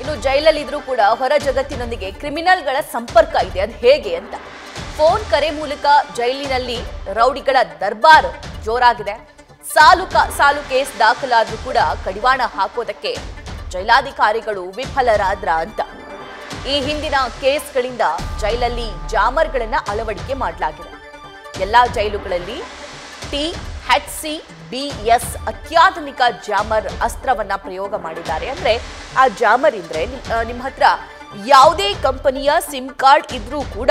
ಇನ್ನು ಜೈಲಲ್ಲಿ ಇದ್ರೂ ಕೂಡ ಹೊರ ಜಗತ್ತಿನೊಂದಿಗೆ ಕ್ರಿಮಿನಲ್ಗಳ ಸಂಪರ್ಕ ಇದೆ. ಅದು ಹೇಗೆ ಅಂತ ಫೋನ್ ಕರೆ ಮೂಲಕ ಜೈಲಿನಲ್ಲಿ ರೌಡಿಗಳ ದರ್ಬಾರ್ ಜೋರಾಗಿದೆ. ಸಾಲು ಕೇಸ್ ದಾಖಲಾದ್ರೂ ಕೂಡ ಕಡಿವಾಣ ಹಾಕೋದಕ್ಕೆ ಜೈಲಾಧಿಕಾರಿಗಳು ವಿಫಲರಾದ್ರ ಅಂತ. ಈ ಹಿಂದಿನ ಕೇಸ್ಗಳಿಂದ ಜೈಲಲ್ಲಿ ಜಾಮರ್ಗಳನ್ನ ಅಳವಡಿಕೆ ಮಾಡಲಾಗಿದೆ. ಎಲ್ಲಾ ಜೈಲುಗಳಲ್ಲಿ THCBS ಅತ್ಯಾಧುನಿಕ ಜಾಮರ್ ಅಸ್ತ್ರವನ್ನ ಪ್ರಯೋಗ ಮಾಡಿದ್ದಾರೆ. ಅಂದ್ರೆ ಆ ಜಾಮರ್ ಇದ್ರೆ ನಿಮ್ಮ ಹತ್ರ ಯಾವುದೇ ಕಂಪನಿಯ ಸಿಮ್ ಕಾರ್ಡ್ ಇದ್ರೂ ಕೂಡ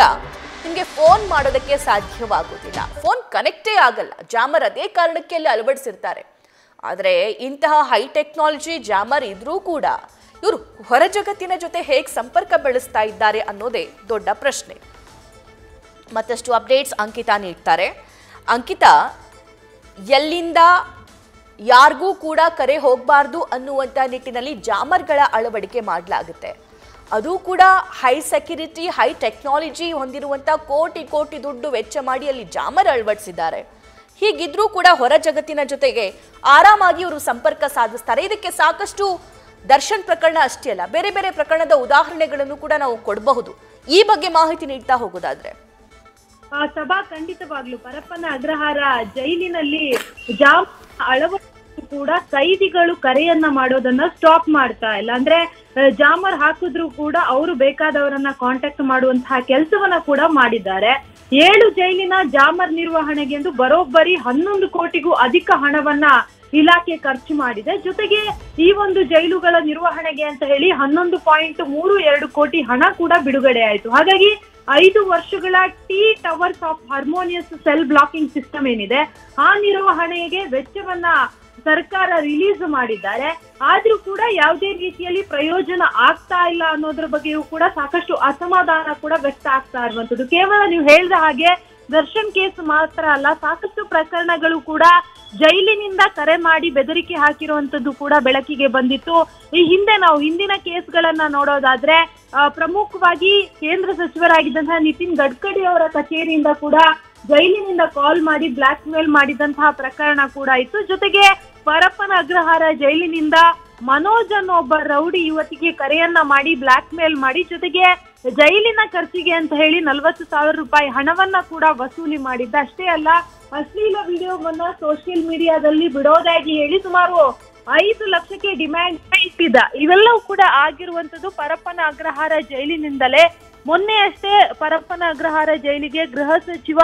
ನಿಮಗೆ ಫೋನ್ ಮಾಡೋದಕ್ಕೆ ಸಾಧ್ಯವಾಗುವುದಿಲ್ಲ. ಫೋನ್ ಕನೆಕ್ಟೇ ಆಗಲ್ಲ. ಜಾಮರ್ ಅದೇ ಕಾರಣಕ್ಕೆ ಅಲ್ಲಿ ಅಳವಡಿಸಿರ್ತಾರೆ. ಆದರೆ ಇಂತಹ ಹೈ ಟೆಕ್ನಾಲಜಿ ಜಾಮರ್ ಇದ್ರೂ ಕೂಡ ಇವರು ಹೊರ ಜಗತ್ತಿನ ಜೊತೆ ಹೇಗೆ ಸಂಪರ್ಕ ಬೆಳೆಸ್ತಾ ಇದ್ದಾರೆ ಅನ್ನೋದೇ ದೊಡ್ಡ ಪ್ರಶ್ನೆ. ಮತ್ತಷ್ಟು ಅಪ್ಡೇಟ್ಸ್ ಅಂಕಿತಾ ನೀಡ್ತಾರೆ. ಅಂಕಿತಾ, ಎಲ್ಲಿಂದ ಯಾರಿಗೂ ಕೂಡ ಕರೆ ಹೋಗಬಾರ್ದು ಅನ್ನುವಂಥ ನಿಟ್ಟಿನಲ್ಲಿ ಜಾಮರ್ಗಳ ಅಳವಡಿಕೆ ಮಾಡಲಾಗುತ್ತೆ. ಅದು ಕೂಡ ಹೈ ಸೆಕ್ಯೂರಿಟಿ ಹೈ ಟೆಕ್ನಾಲಜಿ ಹೊಂದಿರುವಂಥ ಕೋಟಿ ದುಡ್ಡು ವೆಚ್ಚ ಮಾಡಿ ಅಲ್ಲಿ ಜಾಮರ್ ಅಳವಡಿಸಿದ್ದಾರೆ. ಹೀಗಿದ್ರೂ ಕೂಡ ಹೊರ ಜಗತ್ತಿನ ಜೊತೆಗೆ ಆರಾಮಾಗಿ ಇವರು ಸಂಪರ್ಕ ಸಾಧಿಸ್ತಾರೆ. ಇದಕ್ಕೆ ಸಾಕಷ್ಟು ದರ್ಶನ್ ಪ್ರಕರಣ ಅಷ್ಟೇ ಅಲ್ಲ, ಬೇರೆ ಬೇರೆ ಪ್ರಕರಣದ ಉದಾಹರಣೆಗಳನ್ನು ಕೂಡ ನಾವು ಕೊಡಬಹುದು. ಈ ಬಗ್ಗೆ ಮಾಹಿತಿ ನೀಡ್ತಾ ಹೋಗೋದಾದ್ರೆ ಸಭಾ, ಖಂಡಿತವಾಗ್ಲು ಪರಪ್ಪನ ಅಗ್ರಹಾರ ಜೈಲಿನಲ್ಲಿ ಜಾಮ್ ಅಳವಡಿಸಿ ಕೂಡ ಕೈದಿಗಳು ಕರೆಯನ್ನ ಮಾಡೋದನ್ನ ಸ್ಟಾಪ್ ಮಾಡ್ತಾ ಇಲ್ಲ. ಅಂದ್ರೆ ಜಾಮರ್ ಹಾಕಿದ್ರು ಕೂಡ ಅವರು ಬೇಕಾದವರನ್ನ ಕಾಂಟ್ಯಾಕ್ಟ್ ಮಾಡುವಂತಹ ಕೆಲಸವನ್ನ ಕೂಡ ಮಾಡಿದ್ದಾರೆ. 7 ಜೈಲಿನ ಜಾಮರ್ ನಿರ್ವಹಣೆಗೆ ಎಂದು ಬರೋಬ್ಬರಿ 11 ಕೋಟಿಗೂ ಅಧಿಕ ಹಣವನ್ನ ಇಲಾಖೆ ಖರ್ಚು ಮಾಡಿದೆ. ಜೊತೆಗೆ ಈ ಒಂದು ಜೈಲುಗಳ ನಿರ್ವಹಣೆಗೆ ಅಂತ ಹೇಳಿ 11.32 ಕೋಟಿ ಹಣ ಕೂಡ ಬಿಡುಗಡೆ ಆಯಿತು. ಹಾಗಾಗಿ 5 ವರ್ಷಗಳ towers of harmonious cell blocking system ಏನಿದೆ ಆ ನಿರ್ವಹಣೆಗೆ ವೆಚ್ಚವನ್ನ ಸರ್ಕಾರ ರಿಲೀಸ್ ಮಾಡಿದ್ದಾರೆ. ಆದ್ರೂ ಕೂಡ ಯಾವುದೇ ರೀತಿಯಲ್ಲಿ ಪ್ರಯೋಜನ ಆಗ್ತಾ ಇಲ್ಲ ಅನ್ನೋದ್ರ ಬಗ್ಗೆಯೂ ಕೂಡ ಸಾಕಷ್ಟು ಅಸಮಾಧಾನ ಕೂಡ ವ್ಯಕ್ತ ಆಗ್ತಾ ಇರುವಂತದ್ದು. ಕೇವಲ ನೀವು ಹೇಳಿದ ಹಾಗೆ ದರ್ಶನ್ ಕೇಸ್ ಮಾತ್ರ ಅಲ್ಲ, ಸಾಕಷ್ಟು ಪ್ರಕರಣಗಳು ಕೂಡ ಜೈಲಿನಿಂದ ಕರೆ ಮಾಡಿ ಬೆದರಿಕೆ ಹಾಕಿರುವಂತದ್ದು ಕೂಡ ಬೆಳಕಿಗೆ ಬಂದಿತ್ತು. ಈ ಹಿಂದೆ ನಾವು ಹಿಂದಿನ ಕೇಸ್ಗಳನ್ನ ನೋಡೋದಾದ್ರೆ ಪ್ರಮುಖವಾಗಿ ಕೇಂದ್ರ ಸಚಿವರಾಗಿದ್ದಂತಹ ನಿತಿನ್ ಗಡ್ಕರಿ ಅವರ ಕಚೇರಿಯಿಂದ ಕೂಡ ಜೈಲಿನಿಂದ ಕಾಲ್ ಮಾಡಿ ಬ್ಲಾಕ್ ಮೇಲ್ ಮಾಡಿದಂತಹ ಪ್ರಕರಣ ಕೂಡ ಇತ್ತು. ಜೊತೆಗೆ ಪರಪ್ಪನ ಅಗ್ರಹಾರ ಜೈಲಿನಿಂದ ಮನೋಜ್ ಅನ್ನೋ ಒಬ್ಬ ರೌಡಿ ಯುವತಿಗೆ ಕರೆಯನ್ನ ಮಾಡಿ ಬ್ಲಾಕ್ ಮೇಲ್ ಮಾಡಿ ಜೊತೆಗೆ ಜೈಲಿನ ಖರ್ಚಿಗೆ ಅಂತ ಹೇಳಿ 40,000 ರೂಪಾಯಿ ಹಣವನ್ನ ಕೂಡ ವಸೂಲಿ ಮಾಡಿದ್ದ. ಅಷ್ಟೇ ಅಲ್ಲ, ಅಶ್ಲೀಲ ವಿಡಿಯೋವನ್ನ ಸೋಷಿಯಲ್ ಮೀಡಿಯಾದಲ್ಲಿ ಬಿಡೋದಾಗಿ ಹೇಳಿ ಸುಮಾರು 5 ಲಕ್ಷಕ್ಕೆ ಡಿಮ್ಯಾಂಡ್ ಇಟ್ಟಿದ್ದ. ಇವೆಲ್ಲವೂ ಕೂಡ ಆಗಿರುವಂತದ್ದು ಪರಪ್ಪನ ಅಗ್ರಹಾರ ಜೈಲಿನಿಂದಲೇ. ಮೊನ್ನೆ ಅಷ್ಟೇ ಪರಪ್ಪನ ಅಗ್ರಹಾರ ಜೈಲಿಗೆ ಗೃಹ ಸಚಿವ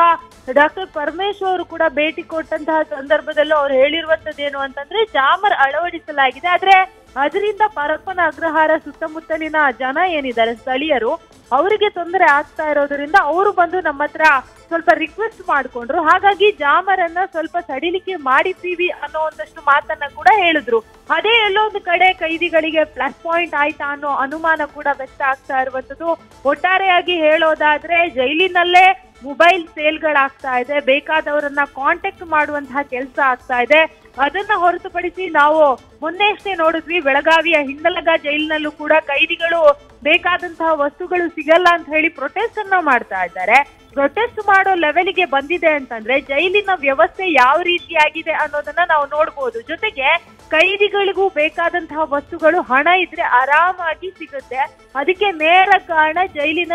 ಡಾಕ್ಟರ್ ಪರಮೇಶ್ವರ್ ಅವರು ಕೂಡ ಭೇಟಿ ಕೊಟ್ಟಂತಹ ಸಂದರ್ಭದಲ್ಲೂ ಅವ್ರು ಹೇಳಿರುವಂತದ್ದೇನು ಅಂತಂದ್ರೆ ಜಾಮರ್ ಅಳವಡಿಸಲಾಗಿದೆ, ಆದ್ರೆ ಅದರಿಂದ ಪರಪ್ಪನ ಅಗ್ರಹಾರ ಸುತ್ತಮುತ್ತಲಿನ ಜನ ಏನಿದ್ದಾರೆ ಸ್ಥಳೀಯರು ಅವರಿಗೆ ತೊಂದರೆ ಆಗ್ತಾ ಇರೋದ್ರಿಂದ ಅವರು ಬಂದು ನಮ್ಮ ಹತ್ರ ಸ್ವಲ್ಪ ರಿಕ್ವೆಸ್ಟ್ ಮಾಡ್ಕೊಂಡ್ರು. ಹಾಗಾಗಿ ಜಾಮರ್ ಅನ್ನ ಸ್ವಲ್ಪ ಸಡಿಲಿಕೆ ಮಾಡಿದ್ದೀವಿ ಅನ್ನೋ ಒಂದಷ್ಟು ಮಾತನ್ನ ಕೂಡ ಹೇಳಿದ್ರು. ಅದೇ ಎಲ್ಲೋ ಒಂದು ಕಡೆ ಕೈದಿಗಳಿಗೆ ಪ್ಲಸ್ ಪಾಯಿಂಟ್ ಆಯ್ತಾ ಅನ್ನೋ ಅನುಮಾನ ಕೂಡ ವ್ಯಕ್ತ ಆಗ್ತಾ ಇರುವಂತದ್ದು. ಒಟ್ಟಾರೆಯಾಗಿ ಹೇಳೋದಾದ್ರೆ ಜೈಲಿನಲ್ಲೇ ಮೊಬೈಲ್ ಸೇಲ್ಗಳಾಗ್ತಾ ಇದೆ, ಬೇಕಾದವರನ್ನ ಕಾಂಟ್ಯಾಕ್ಟ್ ಮಾಡುವಂತಹ ಕೆಲಸ ಆಗ್ತಾ ಇದೆ. ಅದನ್ನ ಹೊರತುಪಡಿಸಿ ನಾವು ಮೊನ್ನೆ ಅಷ್ಟೇ ನೋಡಿದ್ವಿ, ಬೆಳಗಾವಿಯ ಹಿಂಡಲಗ ಜೈಲಿನಲ್ಲೂ ಕೂಡ ಕೈದಿಗಳು ಬೇಕಾದಂತಹ ವಸ್ತುಗಳು ಸಿಗಲ್ಲ ಅಂತ ಹೇಳಿ ಪ್ರೊಟೆಸ್ಟ್ ಅನ್ನ ಮಾಡ್ತಾ ಇದ್ದಾರೆ. ಪ್ರೊಟೆಸ್ಟ್ ಮಾಡೋ ಲೆವೆಲ್ಗೆ ಬಂದಿದೆ ಅಂತಂದ್ರೆ ಜೈಲಿನ ವ್ಯವಸ್ಥೆ ಯಾವ ರೀತಿಯಾಗಿದೆ ಅನ್ನೋದನ್ನ ನಾವು ನೋಡ್ಬೋದು. ಜೊತೆಗೆ ಕೈದಿಗಳಿಗೂ ಬೇಕಾದಂತಹ ವಸ್ತುಗಳು ಹಣ ಇದ್ರೆ ಆರಾಮಾಗಿ ಸಿಗುತ್ತೆ. ಅದಕ್ಕೆ ನೇರ ಕಾರಣ ಜೈಲಿನ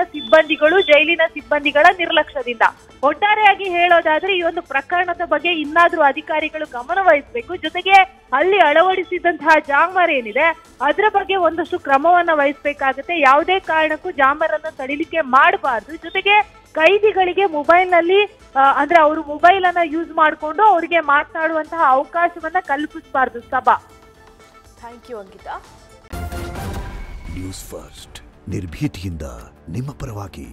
ಸಿಬ್ಬಂದಿಗಳ ನಿರ್ಲಕ್ಷ್ಯದಿಂದ. ಒಟ್ಟಾರೆಯಾಗಿ ಹೇಳೋದಾದ್ರೆ ಈ ಒಂದು ಪ್ರಕರಣದ ಬಗ್ಗೆ ಇನ್ನಾದ್ರೂ ಅಧಿಕಾರಿಗಳು ಗಮನ ವಹಿಸಬೇಕು. ಜೊತೆಗೆ ಅಲ್ಲಿ ಅಳವಡಿಸಿದಂತಹ ಜಾಮರ್ ಏನಿದೆ ಅದರ ಬಗ್ಗೆ ಒಂದಷ್ಟು ಕ್ರಮವನ್ನ ವಹಿಸಬೇಕಾಗುತ್ತೆ. ಯಾವುದೇ ಕಾರಣಕ್ಕೂ ಜಾಮರ್ ಅನ್ನ ಸಡಿಲಿಕೆ ಮಾಡಬಾರ್ದು. ಜೊತೆಗೆ ಕೈದಿಗಳಿಗೆ ಮೊಬೈಲ್ ನಲ್ಲಿ ಅಂದ್ರೆ ಅವರು ಮೊಬೈಲ್ ಅನ್ನ ಯೂಸ್ ಮಾಡಿಕೊಂಡು ಅವರಿಗೆ ಮಾತನಾಡುವಂತಹ ಅವಕಾಶವನ್ನ ಕಲ್ಪಿಸಬಾರ್ದು. ಸಭಾ, thank you Ankita. News first ನಿರ್ಭೀತಿಯಿಂದ ನಿಮ್ಮ ಪರವಾಗಿ.